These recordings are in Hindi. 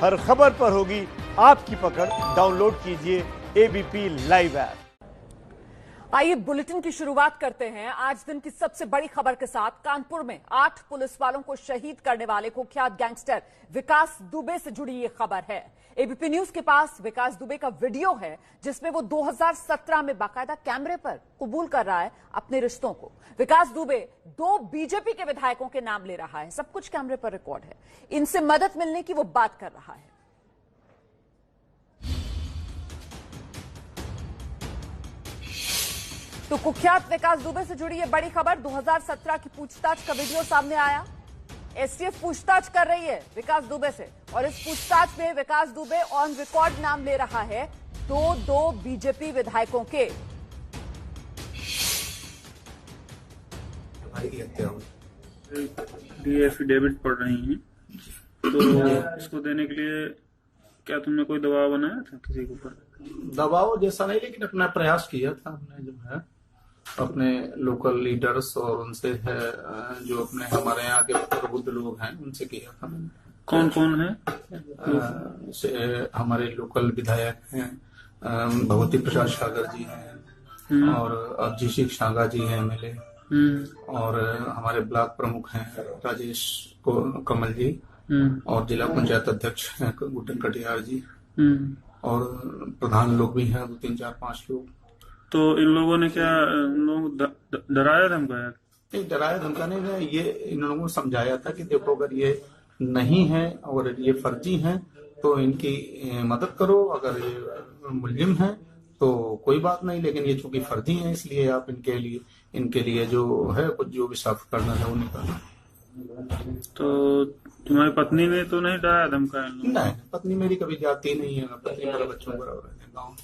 हर खबर पर होगी आपकी पकड़। डाउनलोड कीजिए एबीपी लाइव ऐप। आइए बुलेटिन की शुरुआत करते हैं आज दिन की सबसे बड़ी खबर के साथ। कानपुर में 8 पुलिस वालों को शहीद करने वाले कुख्यात गैंगस्टर विकास दुबे से जुड़ी ये खबर है। एबीपी न्यूज के पास विकास दुबे का वीडियो है जिसमें वो 2017 में बाकायदा कैमरे पर कबूल कर रहा है अपने रिश्तों को। विकास दुबे 2 बीजेपी के विधायकों के नाम ले रहा है, सब कुछ कैमरे पर रिकॉर्ड है। इनसे मदद मिलने की वो बात कर रहा है। तो कुख्यात विकास दुबे से जुड़ी ये बड़ी खबर। 2017 की पूछताछ का वीडियो सामने आया। एसटीएफ पूछताछ कर रही है विकास दुबे से और इस पूछताछ में विकास दुबे ऑन रिकॉर्ड नाम ले रहा है दो बीजेपी विधायकों के। एफिडेविट पढ़ रही हैं, तो इसको देने के लिए क्या तुमने कोई दबाव बनाया था किसी के ऊपर? दबाव जैसा नहीं, लेकिन अपना प्रयास किया था हमने, जो है अपने लोकल लीडर्स और उनसे है जो अपने हमारे यहाँ के प्रबुद्ध लोग हैं उनसे किया था मैंने। कौन कौन है? हमारे लोकल विधायक हैं, भगवती प्रसाद सागर जी हैं और अभिषेक शांगा जी हैं एमएलए, और हमारे ब्लॉक प्रमुख हैं राजेश कमल जी, और जिला पंचायत अध्यक्ष हैं गुड्डन कटियार जी, और प्रधान लोग भी हैं 2, 3, 4, 5 लोग। तो इन लोगों ने क्या डराया धमकाया? नहीं, डराया धमकाने में ये इन लोगों को समझाया था कि देखो अगर ये नहीं है और ये फर्जी हैं तो इनकी मदद करो, अगर ये मुलजिम है तो कोई बात नहीं, लेकिन ये चूंकि फर्जी हैं इसलिए आप इनके लिए जो है कुछ जो भी साफ करना है वो निकालना। तो तुम्हारी पत्नी ने तो नहीं डराया धमकाया? नहीं, पत्नी मेरी कभी जाती नहीं है, पत्नी मेरे बच्चों बराबर है गाँव।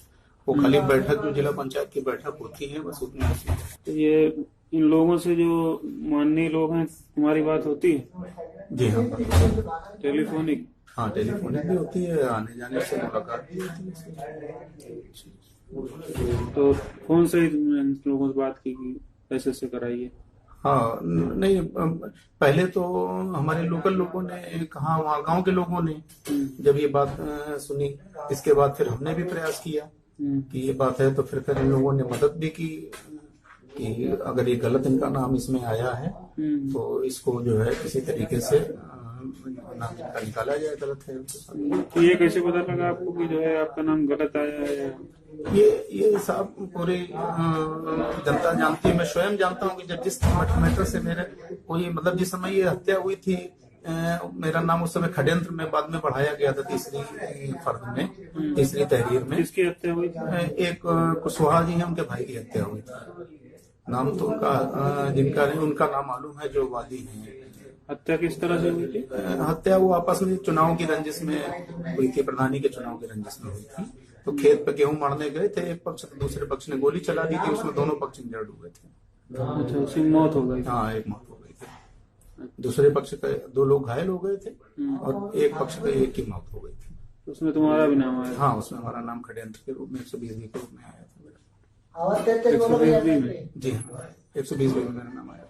वो खाली बैठक जो जिला पंचायत की बैठक होती है बस उतनी होती है। तो ये इन लोगों से जो माननीय लोग हैं तुम्हारी बात होती है? जी हाँ, टेलीफोनिक? हाँ, टेलीफोनिक भी होती है, आने जाने से मुलाकात भी होती है। तो कौन से तुमने इन लोगों से बात की कि ऐसे कराइए? हाँ, नहीं, पहले तो हमारे लोकल लोगों ने कहा, वहाँ गांव के लोगों ने जब ये बात सुनी, इसके बाद फिर हमने भी प्रयास किया कि ये बात है, तो फिर इन लोगों ने मदद भी की कि अगर ये गलत इनका नाम इसमें आया है तो इसको जो है किसी तरीके से नाम इनका निकाला जाए, गलत है। तो ये कैसे पता लगा आपको कि जो है आपका नाम गलत आया है? ये सब पूरी जनता जानती है, मैं स्वयं जानता हूँ कि जब जिस मैटर से मेरे कोई मतलब जिस समय ये हत्या हुई थी, मेरा नाम उस समय षड्यंत्र में बाद में बढ़ाया गया था तीसरी फर्द में, तीसरी तहरीर में। किसकी हत्या हुई थी? एक कुशवाहा जी हैं, उनके भाई की हत्या हुई थी। नाम तो उनका जिनका नहीं उनका नाम मालूम है, जो वादी हैं। हत्या किस तरह से हुई थी? हत्या वो आपस में चुनाव की रंजिश में हुई थी, प्रधानी के चुनाव की रंजिश में हुई थी। तो खेत पे गेहूं मारने गए थे, एक पक्ष दूसरे पक्ष ने गोली चला दी थी, उसमें दोनों पक्ष इंजर्ड हुए थे। अच्छा, उसकी मौत हो गई? हाँ, एक मौत हो गई थी। दूसरे पक्ष के 2 लोग घायल हो गए थे और एक पक्ष के एक की मौत हो गई थी। उसमें तुम्हारा भी नाम आया? हाँ, उसमें हमारा नाम षड्यंत्र के रूप में 120 के रूप में आया था। 120 में? जी हाँ, 120 में मेरा नाम आया।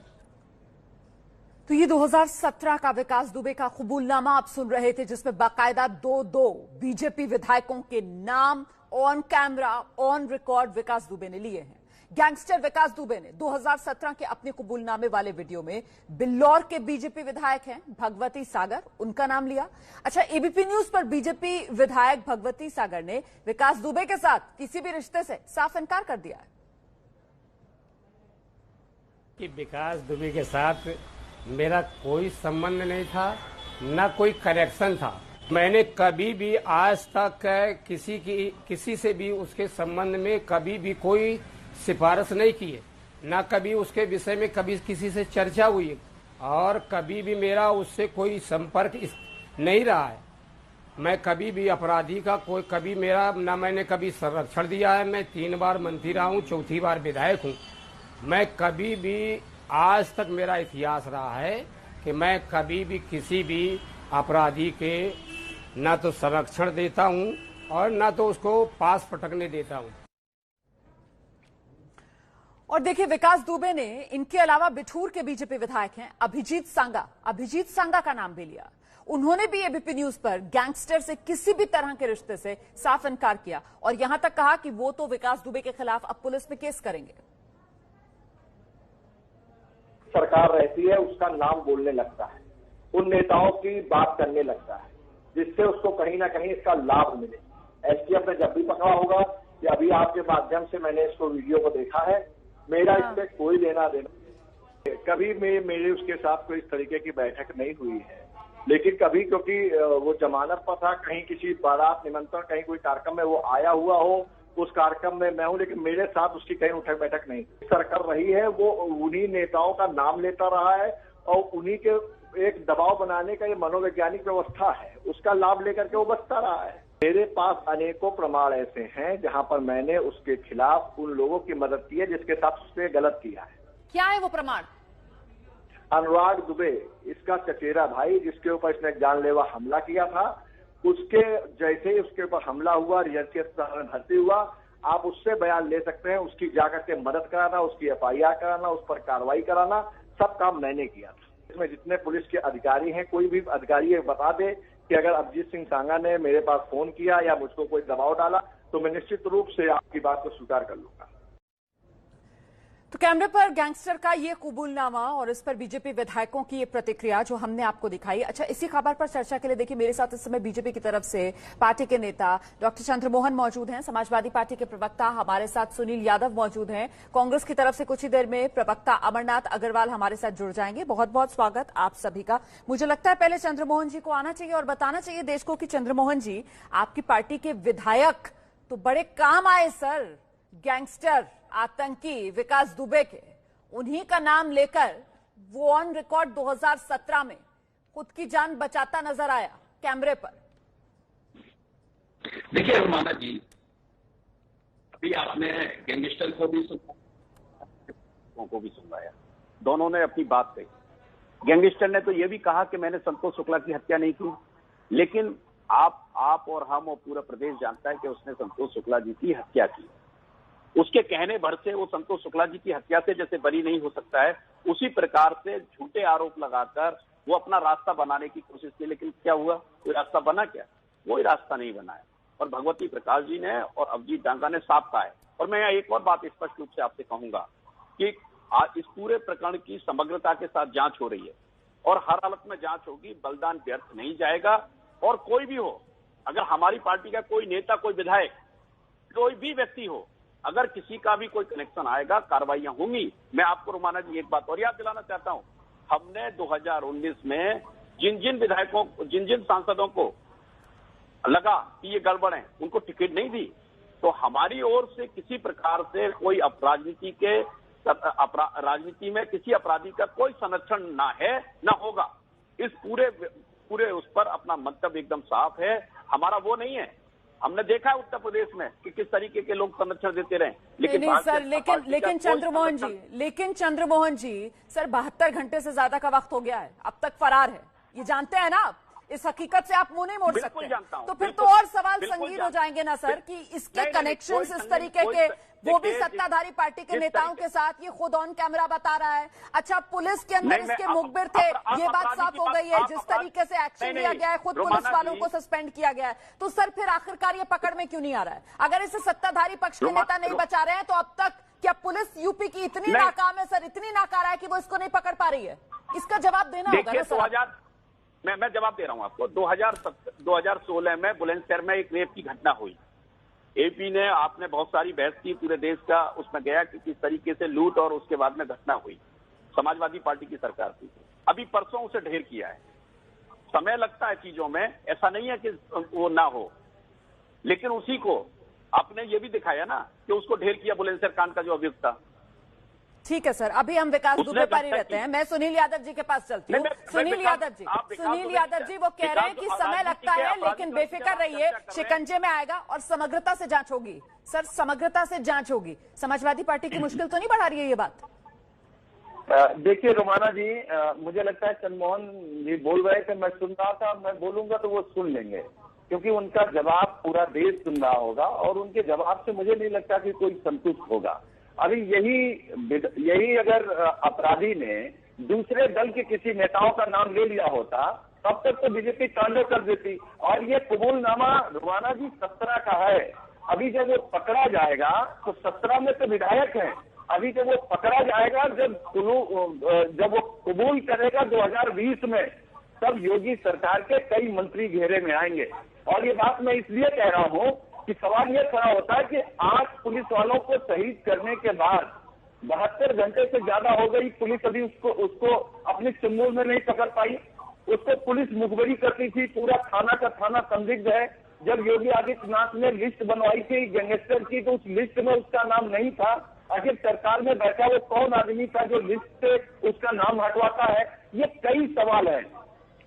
तो ये 2017 का विकास दुबे का कबूलनामा आप सुन रहे थे जिसमें बाकायदा 2 बीजेपी विधायकों के नाम ऑन कैमरा ऑन रिकॉर्ड विकास दुबे ने लिए हैं। गैंगस्टर विकास दुबे ने 2017 के अपने कबूलनामे वाले वीडियो में बिल्लौर के बीजेपी विधायक हैं भगवती सागर, उनका नाम लिया। अच्छा, एबीपी न्यूज पर बीजेपी विधायक भगवती सागर ने विकास दुबे के साथ किसी भी रिश्ते से साफ इनकार कर दिया है कि विकास दुबे के साथ मेरा कोई संबंध नहीं था, न कोई कनेक्शन था। मैंने कभी भी आज तक किसी से भी उसके संबंध में कभी भी कोई सिफारिश नहीं की है, न कभी उसके विषय में कभी किसी से चर्चा हुई है, और कभी भी मेरा उससे कोई संपर्क नहीं रहा है। मैं कभी भी अपराधी का कभी मेरा न मैंने कभी संरक्षण दिया है। मैं 3 बार मंत्री रहा हूँ, 4थी बार विधायक हूँ। मैं कभी भी आज तक मेरा इतिहास रहा है कि मैं कभी भी किसी भी अपराधी के न तो संरक्षण देता हूं और न तो उसको पास पटकने देता हूं। और देखिए, विकास दुबे ने इनके अलावा बिठूर के बीजेपी विधायक हैं अभिजीत सांगा का नाम भी लिया। उन्होंने भी एबीपी न्यूज पर गैंगस्टर से किसी भी तरह के रिश्ते से साफ इनकार किया और यहां तक कहा कि वो तो विकास दुबे के खिलाफ अब पुलिस में केस करेंगे। सरकार रहती है, उसका नाम बोलने लगता है, उन नेताओं की बात करने लगता है, जिससे उसको कहीं ना कहीं इसका लाभ मिले। एसटीएफ ने जब भी पकड़ा होगा, कि अभी आपके माध्यम से मैंने इसको वीडियो को देखा है, मेरा इससे कोई लेना देना, कभी मेरे उसके साथ कोई इस तरीके की बैठक नहीं हुई है। लेकिन कभी क्योंकि वो जमानत पर था, कहीं किसी बारात निमंत्रण, कहीं कोई कार्यक्रम में वो आया हुआ हो, उस कार्यक्रम में मैं हूं, लेकिन मेरे साथ उसकी कहीं उठक बैठक नहीं। सरकार रही है, वो उन्हीं नेताओं का नाम लेता रहा है और उन्हीं के एक दबाव बनाने का ये मनोवैज्ञानिक व्यवस्था है, उसका लाभ लेकर के वो बचता रहा है। मेरे पास अनेकों प्रमाण ऐसे हैं जहां पर मैंने उसके खिलाफ उन लोगों की मदद की है जिसके साथ उसने गलत किया है। क्या है वो प्रमाण? अनुराग दुबे, इसका चचेरा भाई, जिसके ऊपर इसने जानलेवा हमला किया था, उसके जैसे ही उसके ऊपर हमला हुआ, रिजर्सी अस्पताल में भर्ती हुआ, आप उससे बयान ले सकते हैं। उसकी जाकर के मदद कराना, उसकी एफआईआर कराना, उस पर कार्रवाई कराना, सब काम मैंने किया था। इसमें जितने पुलिस के अधिकारी हैं, कोई भी अधिकारी ये बता दे कि अगर अभिजीत सिंह सांगा ने मेरे पास फोन किया या मुझको कोई दबाव डाला, तो मैं निश्चित रूप से आपकी बात को स्वीकार कर लूंगा। तो कैमरे पर गैंगस्टर का ये कबूलनामा और इस पर बीजेपी विधायकों की ये प्रतिक्रिया जो हमने आपको दिखाई। अच्छा, इसी खबर पर चर्चा के लिए देखिए मेरे साथ इस समय बीजेपी की तरफ से पार्टी के नेता डॉक्टर चंद्रमोहन मौजूद हैं, समाजवादी पार्टी के प्रवक्ता हमारे साथ सुनील यादव मौजूद हैं, कांग्रेस की तरफ से कुछ ही देर में प्रवक्ता अमरनाथ अग्रवाल हमारे साथ जुड़ जाएंगे। बहुत बहुत स्वागत आप सभी का। मुझे लगता है पहले चंद्रमोहन जी को आना चाहिए और बताना चाहिए देश को कि चंद्रमोहन जी, आपकी पार्टी के विधायक तो बड़े काम आए सर, गैंगस्टर आतंकी विकास दुबे के, उन्हीं का नाम लेकर वो ऑन रिकॉर्ड 2017 में खुद की जान बचाता नजर आया कैमरे पर। देखिए रुमाना जी, अभी आपने गैंगस्टर को भी सुनाया, दोनों ने अपनी बात कही। गैंगस्टर ने तो यह भी कहा कि मैंने संतोष शुक्ला की हत्या नहीं की, लेकिन आप और हम और पूरा प्रदेश जानता है कि उसने संतोष शुक्ला जी की हत्या की। उसके कहने भर से वो संतोष शुक्ला जी की हत्या से जैसे बरी नहीं हो सकता है, उसी प्रकार से झूठे आरोप लगाकर वो अपना रास्ता बनाने की कोशिश की। लेकिन क्या हुआ? कोई रास्ता बना क्या? कोई रास्ता नहीं बना है। और भगवती प्रकाश जी ने और अभिजीत डांगा ने साफ कहा है। और मैं यहाँ एक और बात स्पष्ट रूप से आपसे कहूंगा कि आज इस पूरे प्रकरण की समग्रता के साथ जांच हो रही है और हर हालत में जांच होगी, बलिदान व्यर्थ नहीं जाएगा। और कोई भी हो, अगर हमारी पार्टी का कोई नेता, कोई विधायक, कोई भी व्यक्ति हो, अगर किसी का भी कोई कनेक्शन आएगा, कार्रवाइयां होंगी। मैं आपको रुमाना जी एक बात और याद दिलाना चाहता हूं, हमने 2019 में जिन जिन विधायकों, जिन जिन सांसदों को लगा कि ये गड़बड़ है, उनको टिकट नहीं दी। तो हमारी ओर से किसी प्रकार से कोई राजनीति में किसी अपराधी का कोई संरक्षण ना है, ना होगा। इस पूरे उस पर अपना मंतव्य एकदम साफ है। हमारा वो नहीं है। हमने देखा है उत्तर प्रदेश में कि किस तरीके के लोग संरक्षण देते रहे, लेकिन नहीं सर, लेकिन चंद्रमोहन जी सर 72 घंटे से ज्यादा का वक्त हो गया है, अब तक फरार है, ये जानते हैं ना आप? इस हकीकत से आप मुंह नहीं मोड़ सकते। तो फिर तो और सवाल संगीन हो जाएंगे ना सर कि इसके कनेक्शंस इस तरीके के, वो भी सत्ताधारी पार्टी के नेताओं के साथ, ये खुद ऑन कैमरा बता रहा है। अच्छा, पुलिस के अंदर इसके मुखबिर थे, ये बात साफ हो गई है। जिस तरीके से एक्शन लिया गया है, खुद पुलिस वालों को सस्पेंड किया गया है, तो सर फिर आखिरकार ये पकड़ में क्यों नहीं आ रहा है? अगर इसे सत्ताधारी पक्ष के नेता नहीं बचा रहे हैं, तो अब तक क्या पुलिस यूपी की इतनी नाकाम है सर, इतनी नाकारा है कि वो इसको नहीं पकड़ पा रही है? इसका जवाब देना होगा ना सर। मैं जवाब दे रहा हूं आपको। 2016 में बुलंदशहर में एक रेप की घटना हुई। एपी ने, आपने बहुत सारी बहस की, पूरे देश का उसमें गया कि किस तरीके से लूट और उसके बाद में घटना हुई। समाजवादी पार्टी की सरकार थी, अभी परसों उसे ढेर किया है। समय लगता है चीजों में, ऐसा नहीं है कि वो ना हो, लेकिन उसी को आपने ये भी दिखाया ना कि उसको ढेर किया बुलंदशहर कांड का जो अभियुक्त था। ठीक है सर, अभी हम विकास दुबे पर ही रहते हैं। मैं सुनील यादव जी के पास चलती हूँ। सुनील यादव जी वो कह रहे हैं कि समय लगता है, लेकिन बेफिक्र रहिए, शिकंजे में आएगा और समग्रता से जांच होगी। सर, समग्रता से जांच होगी, समाजवादी पार्टी की मुश्किल तो नहीं बढ़ा रही है ये बात? देखिए रोमाना जी, मुझे लगता है चंद्रमोहन जी बोल रहे थे, मैं सुन रहा था, मैं बोलूंगा तो वो सुन लेंगे, क्योंकि उनका जवाब पूरा देश सुन रहा होगा और उनके जवाब से मुझे नहीं लगता कि कोई संतुष्ट होगा। अभी यही अगर अपराधी ने दूसरे दल के किसी नेताओं का नाम ले लिया होता तब तक तो बीजेपी तांडव कर देती। और ये कबूलनामा रुवाना जी 17 का है। अभी जब वो पकड़ा जाएगा तो 17 में तो विधायक हैं। अभी जब वो पकड़ा जाएगा, जब वो कबूल करेगा 2020 में, तब योगी सरकार के कई मंत्री घेरे में आएंगे। और ये बात मैं इसलिए कह रहा हूँ कि सवाल ये खड़ा होता है कि 8 पुलिस वालों को शहीद करने के बाद 72 घंटे से ज्यादा हो गई, पुलिस अभी उसको अपनी चंगुल में नहीं पकड़ पाई। उसको पुलिस मुखबरी करती थी, पूरा थाना का थाना संदिग्ध है। जब योगी आदित्यनाथ ने लिस्ट बनवाई थी गैंगस्टर की, तो उस लिस्ट में उसका नाम नहीं था। आखिर सरकार में बैठा वो कौन आदमी था जो लिस्ट से उसका नाम हटवाता है? ये कई सवाल हैं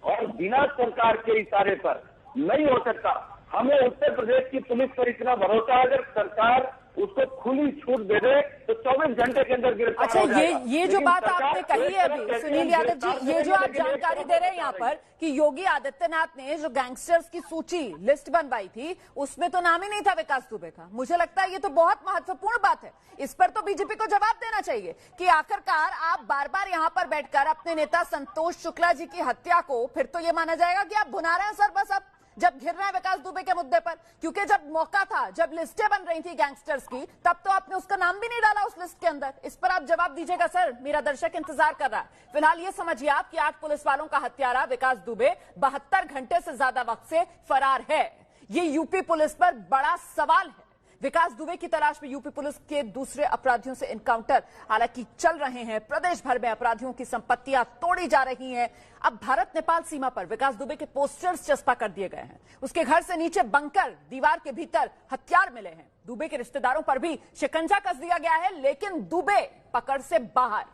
और बिना सरकार के इशारे पर नहीं हो सकता। हमें उत्तर प्रदेश की पुलिस पर इतना भरोसा है, अगर सरकार उसको खुली छूट दे दे तो 24 घंटे के अंदर गिरफ्तार अच्छा, हो जाएगा। ये जो बात आपने कही है अभी सुनील यादव जी, ये जो आप जानकारी दे रहे हैं यहाँ पर कि योगी आदित्यनाथ ने जो गैंगस्टर्स की सूची लिस्ट बनवाई थी, उसमें तो नाम ही नहीं था विकास दुबे का। मुझे लगता है ये तो बहुत महत्वपूर्ण बात है। इस पर तो बीजेपी को जवाब देना चाहिए कि आखिरकार आप बार बार यहाँ पर बैठकर अपने नेता संतोष शुक्ला जी की हत्या को, फिर तो ये माना जाएगा कि आप भुना रहे हैं सर बस अब जब घिर रहे हैं विकास दुबे के मुद्दे पर। क्योंकि जब मौका था, जब लिस्टें बन रही थी गैंगस्टर्स की, तब तो आपने उसका नाम भी नहीं डाला उस लिस्ट के अंदर। इस पर आप जवाब दीजिएगा सर, मेरा दर्शक इंतजार कर रहा है। फिलहाल ये समझिए आप कि 8 पुलिस वालों का हत्यारा विकास दुबे 72 घंटे से ज्यादा वक्त से फरार है। ये यूपी पुलिस पर बड़ा सवाल है। विकास दुबे की तलाश में यूपी पुलिस के दूसरे अपराधियों से एनकाउंटर हालांकि चल रहे हैं। प्रदेश भर में अपराधियों की संपत्तियां तोड़ी जा रही हैं। अब भारत नेपाल सीमा पर विकास दुबे के पोस्टर्स चस्पा कर दिए गए हैं। उसके घर से नीचे बंकर, दीवार के भीतर हथियार मिले हैं। दुबे के रिश्तेदारों पर भी शिकंजा कस दिया गया है, लेकिन दुबे पकड़ से बाहर।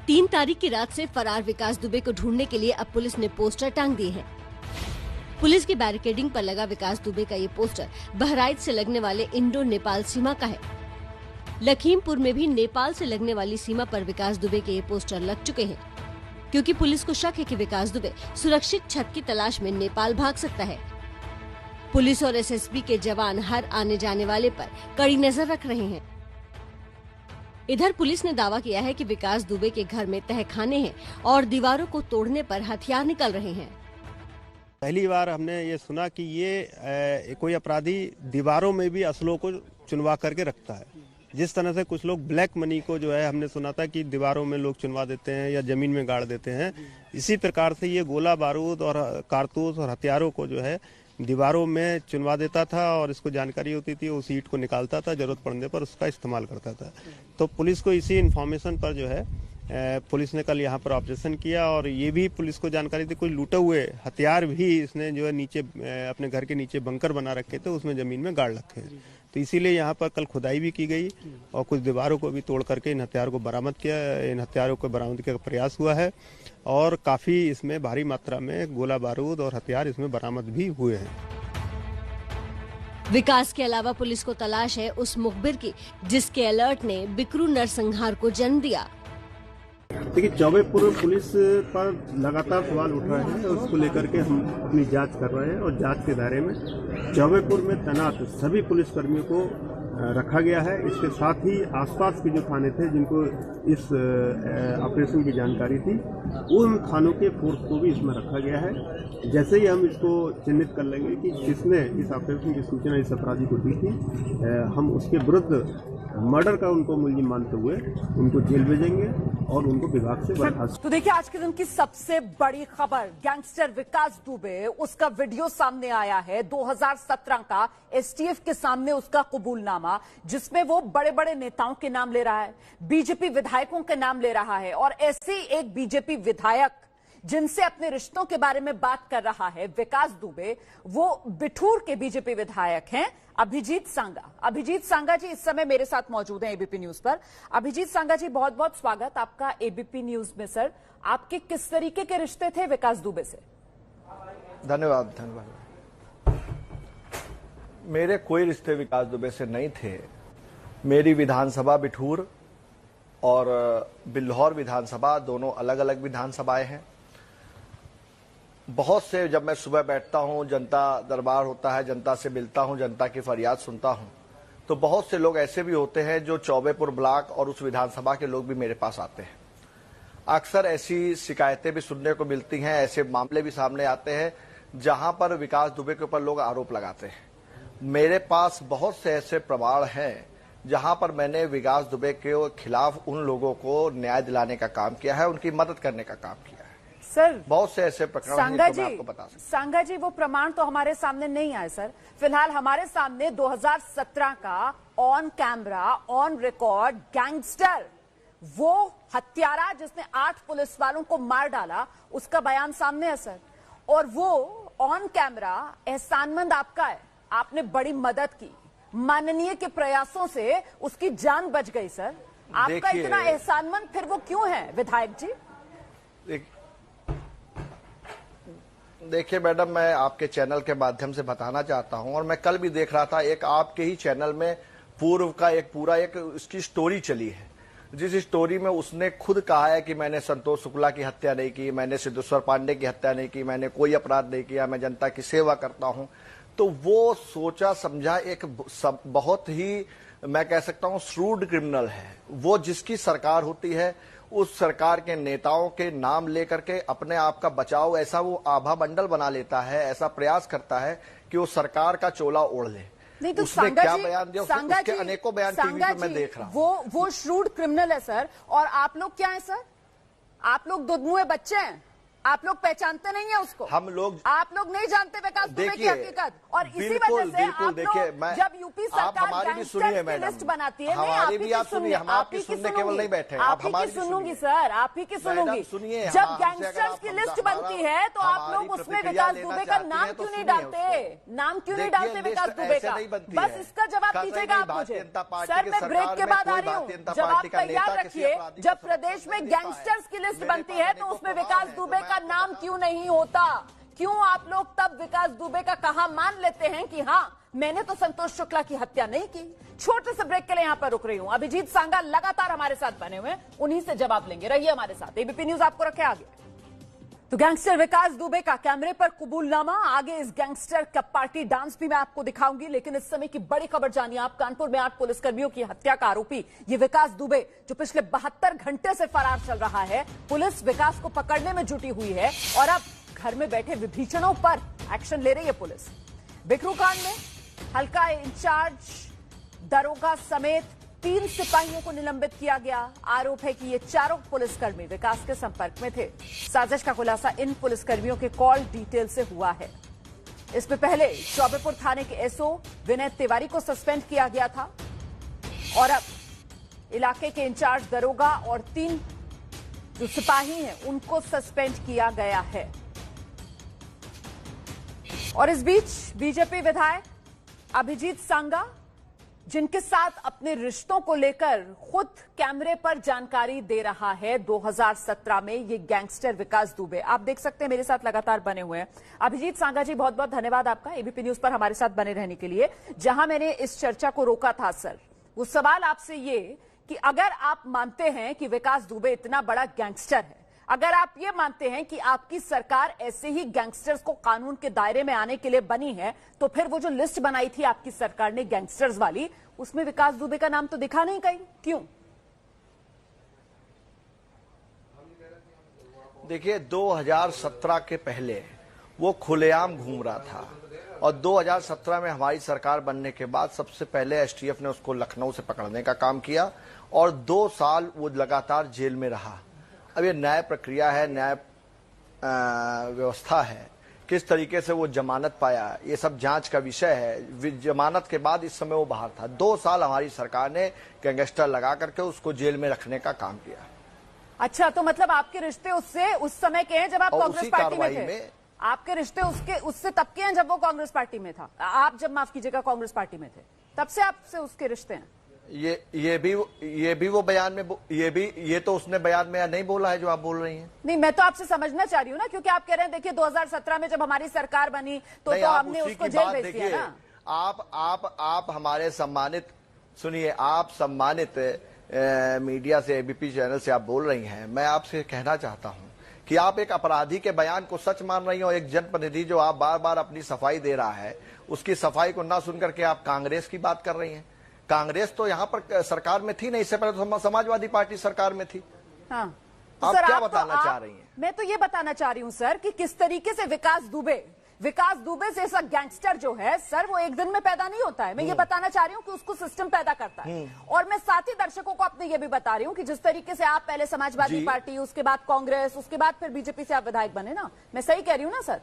3 तारीख की रात से फरार विकास दुबे को ढूंढने के लिए अब पुलिस ने पोस्टर टांग दिए हैं। पुलिस की बैरिकेडिंग पर लगा विकास दुबे का ये पोस्टर बहराइच से लगने वाले इंडो नेपाल सीमा का है। लखीमपुर में भी नेपाल से लगने वाली सीमा पर विकास दुबे के ये पोस्टर लग चुके हैं, क्योंकि पुलिस को शक है कि विकास दुबे सुरक्षित छत की तलाश में नेपाल भाग सकता है। पुलिस और एसएसबी के जवान हर आने जाने वाले पर कड़ी नजर रख रहे हैं। इधर पुलिस ने दावा किया है कि विकास दुबे के घर में तहखाने हैं और दीवारों को तोड़ने पर हथियार निकल रहे हैं। पहली बार हमने ये सुना कि ये कोई अपराधी दीवारों में भी असलों को चुनवा करके रखता है। जिस तरह से कुछ लोग ब्लैक मनी को जो है हमने सुना था कि दीवारों में लोग चुनवा देते हैं या जमीन में गाड़ देते हैं, इसी प्रकार से ये गोला बारूद और कारतूस और हथियारों को जो है दीवारों में चुनवा देता था और इसको जानकारी होती थी, उस ईंट को निकालता था, जरूरत पड़ने पर उसका इस्तेमाल करता था। तो पुलिस को इसी इन्फॉर्मेशन पर जो है पुलिस ने कल यहाँ पर ऑपरेशन किया और ये भी पुलिस को जानकारी थी कुछ लूटे हुए हथियार भी इसने जो है नीचे अपने घर के नीचे बंकर बना रखे थे, उसमें जमीन में गाड़ रखे हैं। तो इसीलिए यहाँ पर कल खुदाई भी की गई और कुछ दीवारों को भी तोड़ करके इन हथियारों को बरामद किया। इन हथियारों को बरामद का प्रयास हुआ है और काफी इसमें भारी मात्रा में गोला बारूद और हथियार इसमें बरामद भी हुए हैं। विकास के अलावा पुलिस को तलाश है उस मुखबिर की जिसके अलर्ट ने बिकरू नरसंहार को जन्म दिया। देखिए, चौबेपुर पुलिस पर लगातार सवाल उठ रहे हैं और उसको लेकर के हम अपनी जांच कर रहे हैं और जांच के दायरे में चौबेपुर में तैनात सभी पुलिसकर्मियों को रखा गया है। इसके साथ ही आसपास के जो थाने थे जिनको इस ऑपरेशन की जानकारी थी, उन थानों के फोर्स को भी इसमें रखा गया है। जैसे ही हम इसको चिन्हित कर लेंगे कि किसने इस ऑपरेशन की सूचना इस अपराधी को दी थी, हम उसके विरुद्ध मर्डर का उनको मुलजिम मानते हुए उनको जेल भेजेंगे और उनको विभाग से बर्खास्त। तो देखिए, आज के दिन की सबसे बड़ी खबर, गैंगस्टर विकास दुबे, उसका वीडियो सामने आया है 2017 का, एसटीएफ के सामने उसका कबूलनामा, जिसमें वो बड़े बड़े नेताओं के नाम ले रहा है, बीजेपी विधायकों के नाम ले रहा है। और ऐसे एक बीजेपी विधायक जिनसे अपने रिश्तों के बारे में बात कर रहा है विकास दुबे, वो बिठूर के बीजेपी विधायक हैं अभिजीत सांगा। अभिजीत सांगा जी इस समय मेरे साथ मौजूद हैं एबीपी न्यूज पर। अभिजीत सांगा जी, बहुत बहुत स्वागत आपका एबीपी न्यूज में। सर, आपके किस तरीके के रिश्ते थे विकास दुबे से? धन्यवाद। मेरे कोई रिश्ते विकास दुबे से नहीं थे। मेरी विधानसभा बिठूर और बिल्हौर विधानसभा दोनों अलग अलग विधानसभाएं हैं। बहुत से, जब मैं सुबह बैठता हूं, जनता दरबार होता है, जनता से मिलता हूं, जनता की फरियाद सुनता हूं, तो बहुत से लोग ऐसे भी होते हैं जो चौबेपुर ब्लॉक और उस विधानसभा के लोग भी मेरे पास आते हैं। अक्सर ऐसी शिकायतें भी सुनने को मिलती हैं, ऐसे मामले भी सामने आते हैं जहां पर विकास दुबे के ऊपर लोग आरोप लगाते हैं। मेरे पास बहुत से ऐसे प्रमाण हैं जहां पर मैंने विकास दुबे के खिलाफ उन लोगों को न्याय दिलाने का काम किया है, उनकी मदद करने का काम किया है। सर, बहुत से ऐसे प्रकरण हैं जो मैं आपको बता सकता हूं। सांगा जी, वो प्रमाण तो हमारे सामने नहीं आए सर। फिलहाल हमारे सामने 2017 का on camera, on record gangster, वो हत्यारा जिसने 8 पुलिस वालों को मार डाला, उसका बयान सामने है सर। और वो ऑन कैमरा एहसानमंद आपका है, आपने बड़ी मदद की, माननीय के प्रयासों से उसकी जान बच गई सर। आपका इतना एहसानमंद फिर वो क्यों है विधायक जी? देखिए मैडम, मैं आपके चैनल के माध्यम से बताना चाहता हूं, और मैं कल भी देख रहा था एक आपके ही चैनल में पूर्व का एक पूरा एक उसकी स्टोरी चली है, जिस स्टोरी में उसने खुद कहा है कि मैंने संतोष शुक्ला की हत्या नहीं की, मैंने सिद्धेश्वर पांडे की हत्या नहीं की, मैंने कोई अपराध नहीं किया, मैं जनता की सेवा करता हूं। तो वो सोचा समझा एक बहुत ही, मैं कह सकता हूं, श्रूड क्रिमिनल है। वो जिसकी सरकार होती है उस सरकार के नेताओं के नाम लेकर के अपने आप का बचाव ऐसा वो आभा मंडल बना लेता है, ऐसा प्रयास करता है कि वो सरकार का चोला ओढ़ ले। नहीं तो उसने क्या बयान दिया, उसके अनेकों बयान टीवी पर मैं देख रहा हूं। वो श्रूड क्रिमिनल है सर। और आप लोग क्या है सर? आप लोग दुधमुए बच्चे हैं, आप लोग पहचानते नहीं है उसको। हम लोग, आप लोग नहीं जानते विकास दुबे की हकीकत, और इसी वजह से आप लोग जब यूपी सरकार गैंगस्टर्स की लिस्ट बनाती है, हमारी भी आप सुनिए, हम आपकी सुनने केवल नहीं बैठे, आप ही की सुनूंगी सर, आप ही की सुनूंगी। जब गैंगस्टर्स की लिस्ट बनती है तो आप लोग उसमें विकास दुबे का नाम क्यों नहीं डालते? नाम क्यों नहीं डालते विकास दुबे का? बस इसका जवाब दीजिएगा आप मुझे। सर, मैं ब्रेक के बाद आ रही हूँ, जवाब तैयार रखिए। जब प्रदेश में गैंगस्टर्स की लिस्ट बनती है तो उसमें विकास दुबे का नाम क्यों नहीं होता? क्यों आप लोग तब विकास दुबे का कहा मान लेते हैं कि हाँ, मैंने तो संतोष शुक्ला की हत्या नहीं की? छोटे से ब्रेक के लिए यहां पर रुक रही हूं। अभिजीत सांगा लगातार हमारे साथ बने हुए हैं, उन्हीं से जवाब लेंगे। रहिए हमारे साथ, एबीपी न्यूज आपको रखे आगे। तो गैंगस्टर विकास दुबे का कैमरे पर कबूलनामा, आगे इस गैंगस्टर का पार्टी डांस भी मैं आपको दिखाऊंगी। लेकिन इस समय की बड़ी खबर जानिए आप। कानपुर में 8 पुलिसकर्मियों की हत्या का आरोपी ये विकास दुबे, जो पिछले 72 घंटे से फरार चल रहा है। पुलिस विकास को पकड़ने में जुटी हुई है और अब घर में बैठे विभीषणों पर एक्शन ले रही है पुलिस। बिकरू कांड में हल्का इंचार्ज दरोगा समेत 3 सिपाहियों को निलंबित किया गया। आरोप है कि ये चारों पुलिसकर्मी विकास के संपर्क में थे। साजिश का खुलासा इन पुलिसकर्मियों के कॉल डिटेल से हुआ है। इसमें पहले चौबेपुर थाने के एसओ विनय तिवारी को सस्पेंड किया गया था और अब इलाके के इंचार्ज दरोगा और 3 जो सिपाही हैं उनको सस्पेंड किया गया है। और इस बीच बीजेपी विधायक अभिजीत सांगा, जिनके साथ अपने रिश्तों को लेकर खुद कैमरे पर जानकारी दे रहा है 2017 में ये गैंगस्टर विकास दुबे, आप देख सकते हैं मेरे साथ लगातार बने हुए हैं। अभिजीत सांगा जी, बहुत बहुत धन्यवाद आपका एबीपी न्यूज पर हमारे साथ बने रहने के लिए। जहां मैंने इस चर्चा को रोका था सर, वो सवाल आपसे ये कि अगर आप मानते हैं कि विकास दुबे इतना बड़ा गैंगस्टर है, अगर आप ये मानते हैं कि आपकी सरकार ऐसे ही गैंगस्टर्स को कानून के दायरे में आने के लिए बनी है, तो फिर वो जो लिस्ट बनाई थी आपकी सरकार ने गैंगस्टर्स वाली, उसमें विकास दुबे का नाम तो दिखा नहीं कहीं, क्यों? देखिए, 2017 के पहले वो खुलेआम घूम रहा था और 2017 में हमारी सरकार बनने के बाद सबसे पहले एसटीएफ ने उसको लखनऊ से पकड़ने का काम किया और 2 साल वो लगातार जेल में रहा। अब ये न्याय प्रक्रिया है, न्याय व्यवस्था है, किस तरीके से वो जमानत पाया, ये सब जांच का विषय है। जमानत के बाद इस समय वो बाहर था। 2 साल हमारी सरकार ने गैंगस्टर लगा करके उसको जेल में रखने का काम किया। अच्छा, तो मतलब आपके रिश्ते उससे उस समय के हैं जब आप कांग्रेस पार्टी में थे? आपके रिश्ते उससे तब के हैं जब वो कांग्रेस पार्टी में था? आप जब, माफ कीजिएगा, कांग्रेस पार्टी में थे, तब से आपसे उसके रिश्ते हैं? ये भी वो बयान में ये तो उसने बयान में नहीं बोला है जो आप बोल रही हैं। नहीं, मैं तो आपसे समझना चाह रही हूँ ना, क्योंकि आप कह रहे हैं देखिए 2017 में जब हमारी सरकार बनी तो हमने उसको जेल भेज दिया ना। आप हमारे सम्मानित, सुनिए, आप सम्मानित मीडिया से, एबीपी चैनल से आप बोल रही हैं। मैं आपसे कहना चाहता हूं कि आप एक अपराधी के बयान को सच मान रही हो। एक जनप्रतिनिधि जो आप बार बार अपनी सफाई दे रहा है, उसकी सफाई को ना सुनकर के आप कांग्रेस की बात कर रही हैं। कांग्रेस तो यहाँ पर सरकार में थी नहीं, इससे पहले तो समाजवादी पार्टी सरकार में थी। हाँ। आप सर, क्या आप बताना तो चाह रही हैं? मैं तो ये बताना चाह रही हूं सर कि किस तरीके से विकास दुबे जैसा गैंगस्टर जो है सर, वो एक दिन में पैदा नहीं होता है। मैं ये बताना चाह रही हूं कि उसको सिस्टम पैदा करता है। और मैं साथ ही दर्शकों को अपने ये भी बता रही हूं कि जिस तरीके से आप पहले समाजवादी पार्टी, उसके बाद कांग्रेस, उसके बाद फिर बीजेपी से आप विधायक बने ना, मैं सही कह रही हूं ना सर?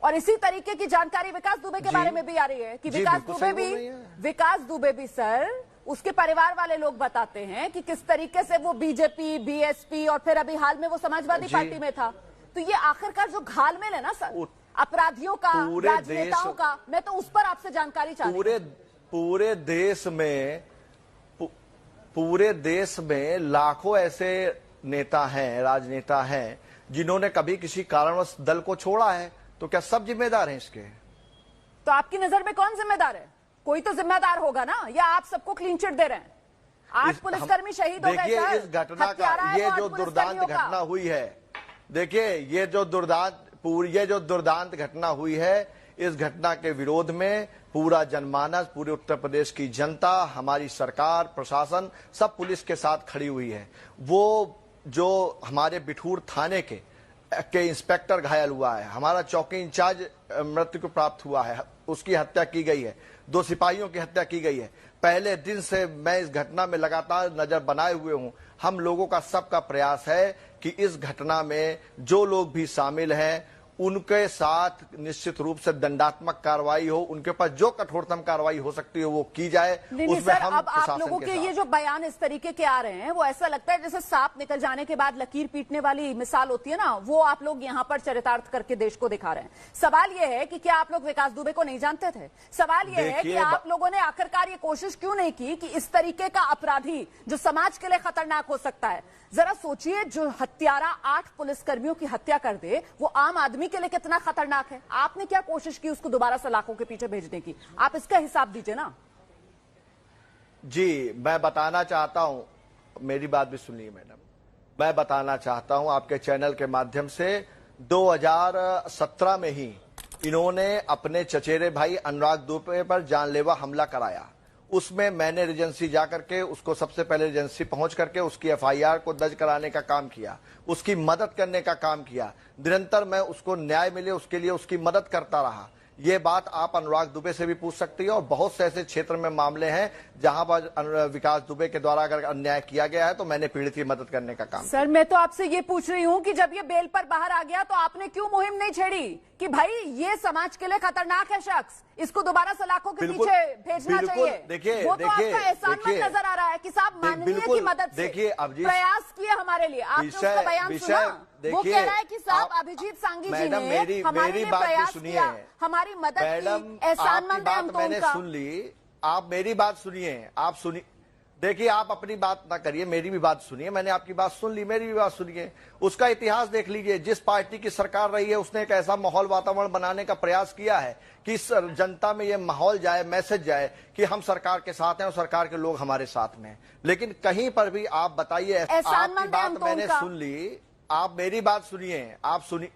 और इसी तरीके की जानकारी विकास दुबे के बारे में भी आ रही है कि विकास दुबे भी सर, उसके परिवार वाले लोग बताते हैं कि किस तरीके से वो बीजेपी, बीएसपी और फिर अभी हाल में वो समाजवादी पार्टी में था। तो ये आखिरकार जो घालमेल है ना सर, अपराधियों का, राजनेताओं का, मैं तो उस पर आपसे जानकारी चाहती हूं। पूरे देश में लाखों ऐसे नेता हैं, राजनेता हैं, जिन्होंने कभी किसी कारणवश दल को छोड़ा है। तो क्या सब जिम्मेदार हैं इसके? तो आपकी नजर में कौन जिम्मेदार है? कोई तो जिम्मेदार होगा ना, या आप सबको क्लीन चिट दे रहे हैं? 8 पुलिसकर्मी शहीद हो गए। देखिए इस घटना का, ये जो दुर्दांत घटना हुई है, देखिए ये जो दुर्दांत घटना हुई है, इस घटना के विरोध में पूरा जनमानस, पूरे उत्तर प्रदेश की जनता, हमारी सरकार, प्रशासन, सब पुलिस के साथ खड़ी हुई है। वो जो हमारे बिठूर थाने के इंस्पेक्टर घायल हुआ है, हमारा चौकी इंचार्ज मृत्यु को प्राप्त हुआ है, उसकी हत्या की गई है, 2 सिपाहियों की हत्या की गई है। पहले दिन से मैं इस घटना में लगातार नजर बनाए हुए हूं। हम लोगों का सबका प्रयास है कि इस घटना में जो लोग भी शामिल हैं, उनके साथ निश्चित रूप से दंडात्मक कार्रवाई हो, उनके ऊपर जो कठोरतम कार्रवाई हो सकती है वो की जाए। नहीं सर, अब आप लोगों के ये जो बयान इस तरीके के आ रहे हैं, वो ऐसा लगता है जैसे सांप निकल जाने के बाद लकीर पीटने वाली मिसाल होती है ना, वो आप लोग यहाँ पर चरितार्थ करके देश को दिखा रहे हैं। सवाल ये है कि क्या आप लोग विकास दुबे को नहीं जानते थे? सवाल ये है कि आप लोगों ने आखिरकार ये कोशिश क्यों नहीं की कि इस तरीके का अपराधी जो समाज के लिए खतरनाक हो सकता है, जरा सोचिए, जो हत्यारा 8 पुलिसकर्मियों की हत्या कर दे, वो आम आदमी के लिए कितना खतरनाक है। आपने क्या कोशिश की उसको दोबारा सलाखों के पीछे भेजने की? आप इसका हिसाब दीजिए ना। जी, मैं बताना चाहता हूं, मेरी बात भी सुनिए मैडम, मैं बताना चाहता हूं आपके चैनल के माध्यम से, 2017 में ही इन्होंने अपने चचेरे भाई अनुराग दुबे पर जानलेवा हमला कराया। उसमें मैंने एजेंसी जाकर के उसको सबसे पहले एजेंसी पहुंच करके उसकी एफआईआर को दर्ज कराने का काम किया, उसकी मदद करने का काम किया। निरंतर मैं उसको न्याय मिले उसके लिए उसकी मदद करता रहा। ये बात आप अनुराग दुबे से भी पूछ सकती है, और बहुत से ऐसे क्षेत्र में मामले हैं जहां पर विकास दुबे के द्वारा अगर अन्याय किया गया है तो मैंने पीड़ित की मदद करने का काम। सर, मैं तो आपसे ये पूछ रही हूं कि जब ये बेल पर बाहर आ गया तो आपने क्यों मुहिम नहीं छेड़ी कि भाई ये समाज के लिए खतरनाक है शख्स, इसको दोबारा सलाखों के पीछे भेजना चाहिए? देखिए, वो तो आपका एहसानमंद नजर आ रहा है कि साहब माननीय की मदद से प्रयास किए हमारे लिए। आपने उसका बयान सुना? वो कह रहा है कि साहब अभिजीत सांघी जी ने हमारे लिए प्रयास किया, हमारी मदद की, एहसानमंद है हम तो उनका। सुन ली, आप मेरी बात सुनिए, आप सुनिए। देखिए, आप अपनी बात ना करिए, मेरी भी बात सुनिए। मैंने आपकी बात सुन ली, मेरी भी बात सुनिए। उसका इतिहास देख लीजिए। जिस पार्टी की सरकार रही है उसने एक ऐसा माहौल, वातावरण बनाने का प्रयास किया है कि जनता में ये माहौल जाए, मैसेज जाए कि हम सरकार के साथ हैं और सरकार के लोग हमारे साथ में। लेकिन कहीं पर भी आप बताइए, आपकी बात मैंने सुन ली, आप मेरी बात सुनिए, आप सुनिए।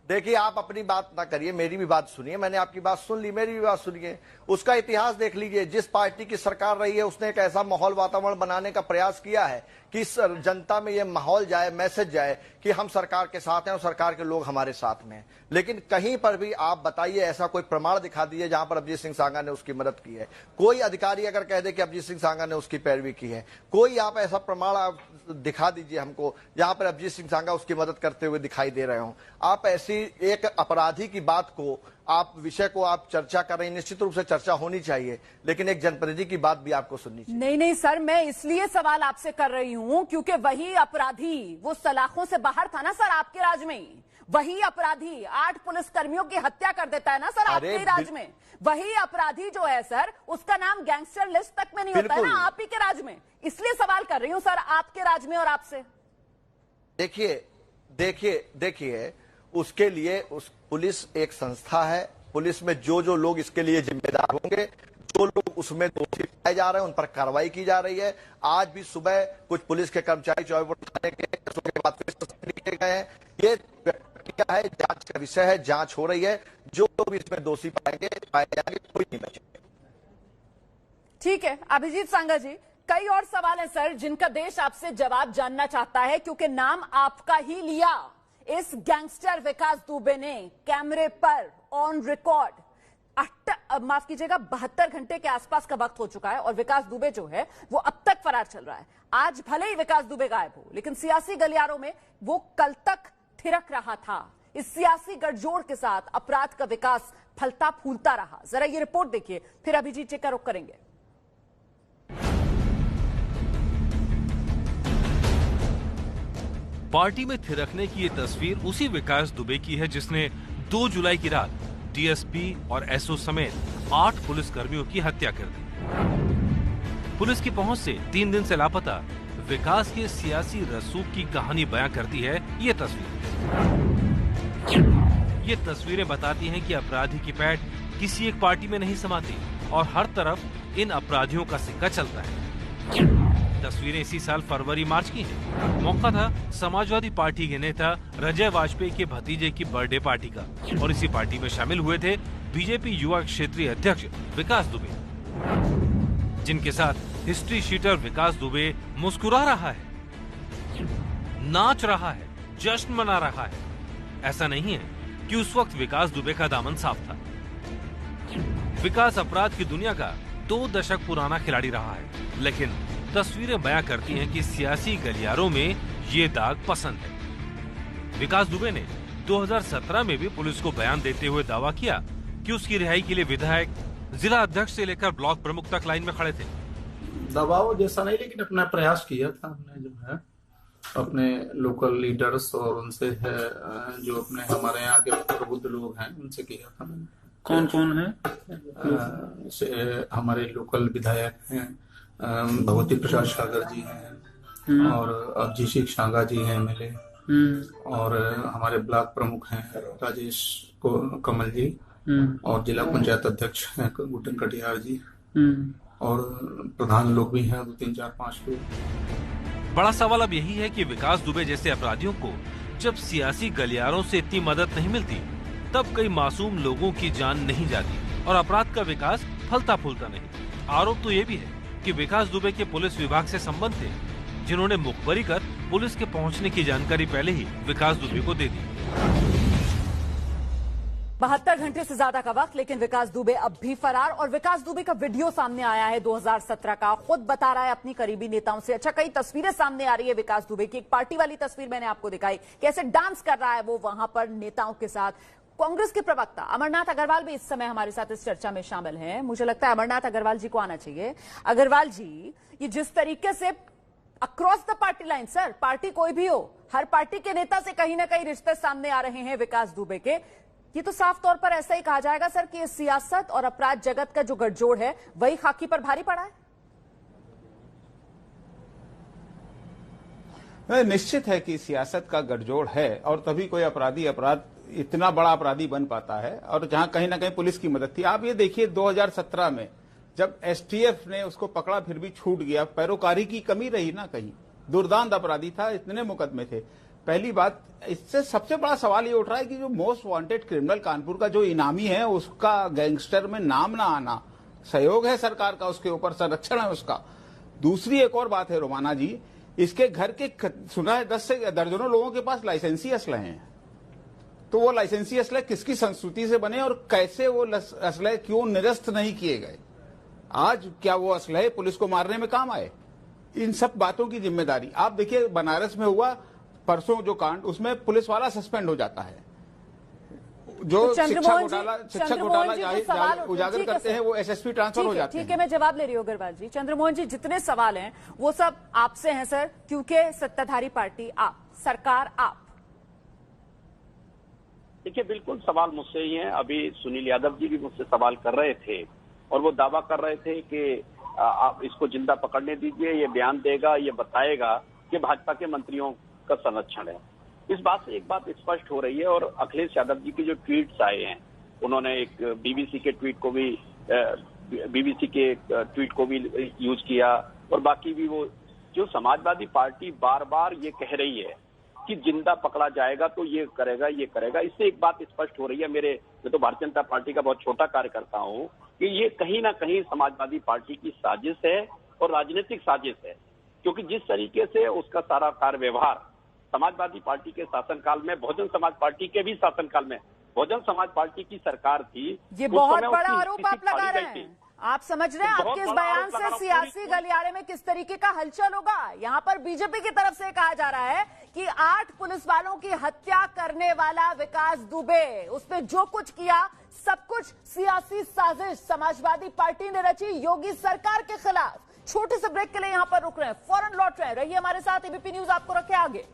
देखिए, आप अपनी बात ना करिए, मेरी भी बात सुनिए। मैंने आपकी बात सुन ली, मेरी भी बात सुनिए। उसका इतिहास देख लीजिए। जिस पार्टी की सरकार रही है उसने एक ऐसा माहौल, वातावरण बनाने का प्रयास किया है कि जनता में ये माहौल जाए, मैसेज जाए कि हम सरकार के साथ हैं और सरकार के लोग हमारे साथ में। लेकिन कहीं पर भी आप बताइए, ऐसा कोई प्रमाण दिखा दीजिए जहां पर अभिजीत सिंह सांघा ने उसकी मदद की है। कोई अधिकारी अगर कह दे कि अभिजीत सिंह सांघा ने उसकी पैरवी की है, कोई आप ऐसा प्रमाण आप दिखा दीजिए हमको जहां पर अभिजीत सिंह सांघा उसकी मदद करते हुए दिखाई दे रहे हो। आप ऐसी एक अपराधी की बात को, आप विषय को आप चर्चा कर रहे हैं, निश्चित रूप से चर्चा होनी चाहिए, लेकिन एक जनप्रतिनिधि की बात भी आपको सुननी चाहिए। नहीं सर, मैं इसलिए सवाल आपसे कर रही हूं क्योंकि वही अपराधी वो सलाखों से बाहर था ना सर, आपके राज में। वही अपराधी 8 पुलिसकर्मियों की हत्या कर देता है ना सर, आपके राज में। वही अपराधी जो है सर, उसका नाम गैंगस्टर लिस्ट तक में नहीं होता है ना, आप ही के राज में। इसलिए सवाल कर रही हूं सर, आपके राज में और आपसे। देखिए, उसके लिए उस पुलिस एक संस्था है। पुलिस में जो लोग इसके लिए जिम्मेदार होंगे, जो लोग उसमें दोषी पाए जा रहे हैं, उन पर कार्रवाई की जा रही है। आज भी सुबह कुछ पुलिस के कर्मचारी चौबे थाने के बाद फिर गए हैं। ये क्या है, जांच का विषय है, जांच हो रही है। जो लोग इसमें दोषी पाए जाएंगे, कोई नहीं बचेगा। ठीक है अभिजीत सांघा जी, कई और सवाल हैं सर जिनका देश आपसे जवाब जानना चाहता है, क्योंकि नाम आपका ही लिया इस गैंगस्टर विकास दुबे ने कैमरे पर ऑन रिकॉर्ड। माफ कीजिएगा, 72 घंटे के आसपास का वक्त हो चुका है और विकास दुबे जो है वो अब तक फरार चल रहा है। आज भले ही विकास दुबे गायब हो, लेकिन सियासी गलियारों में वो कल तक थिरक रहा था। इस सियासी गठजोड़ के साथ अपराध का विकास फलता फूलता रहा। जरा ये रिपोर्ट देखिए, फिर अभिजीत जी का रुख करेंगे। पार्टी में थिरकने की ये तस्वीर उसी विकास दुबे की है जिसने 2 जुलाई की रात डीएसपी और एसओ समेत 8 पुलिसकर्मियों की हत्या कर दी। पुलिस की पहुंच से 3 दिन से लापता विकास के सियासी रसूख की कहानी बयां करती है ये तस्वीर। ये तस्वीरें बताती हैं कि अपराधी की पैठ किसी एक पार्टी में नहीं समाती और हर तरफ इन अपराधियों का सिक्का चलता है। तस्वीरें इसी साल फरवरी मार्च की हैं। मौका था समाजवादी पार्टी के नेता रजय वाजपेयी के भतीजे की बर्थडे पार्टी का और इसी पार्टी में शामिल हुए थे बीजेपी युवा क्षेत्रीय अध्यक्ष विकास दुबे, जिनके साथ हिस्ट्री शीटर विकास दुबे मुस्कुरा रहा है, नाच रहा है, जश्न मना रहा है। ऐसा नहीं है कि उस वक्त विकास दुबे का दामन साफ था। विकास अपराध की दुनिया का 2 दशक पुराना खिलाड़ी रहा है, लेकिन तस्वीरें बयां करती हैं कि सियासी गलियारों में ये दाग पसंद है। विकास दुबे ने 2017 में भी पुलिस को बयान देते हुए दावा किया कि उसकी रिहाई के लिए विधायक, जिला अध्यक्ष से लेकर ब्लॉक प्रमुख तक लाइन में खड़े थे। दबाव जैसा नहीं, लेकिन अपना प्रयास किया था हमने, जो है अपने लोकल लीडर्स और उनसे है जो अपने हमारे यहाँ के प्रबुद्ध लोग हैं उनसे किया था मैंने। कौन कौन है? हमारे लोकल विधायक हैं, भगवती प्रसाद सागर जी हैं और अभिजीत शांगा जी हैं एमएलए, और हमारे ब्लॉक प्रमुख हैं राजेश कमल जी और जिला पंचायत अध्यक्ष हैं गुटन कटियार जी, और प्रधान लोग भी हैं 2, 3, 4, 5 लोग। बड़ा सवाल अब यही है कि विकास दुबे जैसे अपराधियों को जब सियासी गलियारों से इतनी मदद नहीं मिलती, तब कई मासूम लोगों की जान नहीं जाती और अपराध का विकास फलता फूलता नहीं। आरोप तो ये भी है कि विकास दुबे के पुलिस विभाग से संबंध थे, जिन्होंने मुखबरी कर पुलिस के पहुंचने की जानकारी पहले ही विकास दुबे को दे दी। 72 घंटे से ज्यादा का वक्त, लेकिन विकास दुबे अब भी फरार। और विकास दुबे का वीडियो सामने आया है 2017 का, खुद बता रहा है अपनी करीबी नेताओं से। अच्छा, कई तस्वीरें सामने आ रही है विकास दुबे की। एक पार्टी वाली तस्वीर मैंने आपको दिखाई, कैसे डांस कर रहा है वो वहां पर नेताओं के साथ। कांग्रेस के प्रवक्ता अमरनाथ अग्रवाल भी इस समय हमारे साथ इस चर्चा में शामिल हैं। मुझे लगता है अमरनाथ अग्रवाल जी को आना चाहिए। अग्रवाल जी, ये जिस तरीके से across the party line, sir party कोई भी हो, हर पार्टी के नेता से कहीं ना कहीं रिश्ते सामने आ रहे हैं विकास दुबे के, ये तो साफ तौर पर ऐसा ही कहा जाएगा सर कि सियासत और अपराध जगत का जो गठजोड़ है वही खाकी पर भारी पड़ा है। निश्चित है कि सियासत का गठजोड़ है और तभी कोई अपराध इतना बड़ा अपराधी बन पाता है, और जहां कहीं ना कहीं पुलिस की मदद थी। आप ये देखिए 2017 में जब एसटीएफ ने उसको पकड़ा फिर भी छूट गया, पैरोकारी की कमी रही ना, कहीं दुर्दांत अपराधी था, इतने मुकदमे थे। पहली बात, इससे सबसे बड़ा सवाल ये उठ रहा है कि जो मोस्ट वांटेड क्रिमिनल कानपुर का जो इनामी है उसका गैंगस्टर में नाम ना आना, सहयोग है सरकार का उसके ऊपर, संरक्षण है उसका। दूसरी एक और बात है रोमाना जी, इसके घर के सुना है 10 से दर्जनों लोगों के पास लाइसेंसी असलहे हैं। तो वो लाइसेंसी असलहे किसकी संस्कृति से बने और कैसे वो असलहे क्यों निरस्त नहीं किए गए? आज क्या वो असलहे पुलिस को मारने में काम आए? इन सब बातों की जिम्मेदारी आप देखिए, बनारस में हुआ परसों जो कांड, उसमें पुलिस वाला सस्पेंड हो जाता है। जो तो शिक्षा घोटाला उजागर करते हैं वो एसएसपी ट्रांसफर हो जाते हैं। ठीक है, मैं जवाब ले रही हूँ अग्रवाल जी। चंद्रमोहन जी, जितने सवाल हैं वो सब आपसे हैं सर, क्योंकि सत्ताधारी पार्टी आप, सरकार आप। देखिए, बिल्कुल सवाल मुझसे ही हैं। अभी सुनील यादव जी भी मुझसे सवाल कर रहे थे और वो दावा कर रहे थे कि आप इसको जिंदा पकड़ने दीजिए, ये बयान देगा, ये बताएगा कि भाजपा के मंत्रियों का संरक्षण है। इस बात से एक बात स्पष्ट हो रही है, और अखिलेश यादव जी के जो ट्वीट्स आए हैं, उन्होंने एक बीबीसी के ट्वीट को भी यूज किया, और बाकी भी वो जो समाजवादी पार्टी बार बार ये कह रही है कि जिंदा पकड़ा जाएगा तो ये करेगा, इससे एक बात स्पष्ट हो रही है। मैं तो भारतीय जनता पार्टी का बहुत छोटा कार्यकर्ता हूँ कि ये कहीं ना कहीं समाजवादी पार्टी की साजिश है और राजनीतिक साजिश है, क्योंकि जिस तरीके से उसका सारा कार्य व्यवहार समाजवादी पार्टी के शासनकाल में, बहुजन समाज पार्टी के भी शासनकाल में, बहुजन समाज पार्टी की सरकार थी, ये बहुत बड़ा आरोप आप लगा रहे हैं। आप समझ रहे हैं आपके इस बयान से सियासी गलियारे में किस तरीके का हलचल होगा। यहाँ पर बीजेपी की तरफ से कहा जा रहा है कि 8 पुलिस वालों की हत्या करने वाला विकास दुबे, उसने जो कुछ किया सब कुछ सियासी साजिश समाजवादी पार्टी ने रची योगी सरकार के खिलाफ। छोटे से ब्रेक के लिए यहाँ पर रुक रहे हैं, फौरन लौट रहे हैं। रहिए हमारे साथ, एबीपी न्यूज आपको रखे आगे।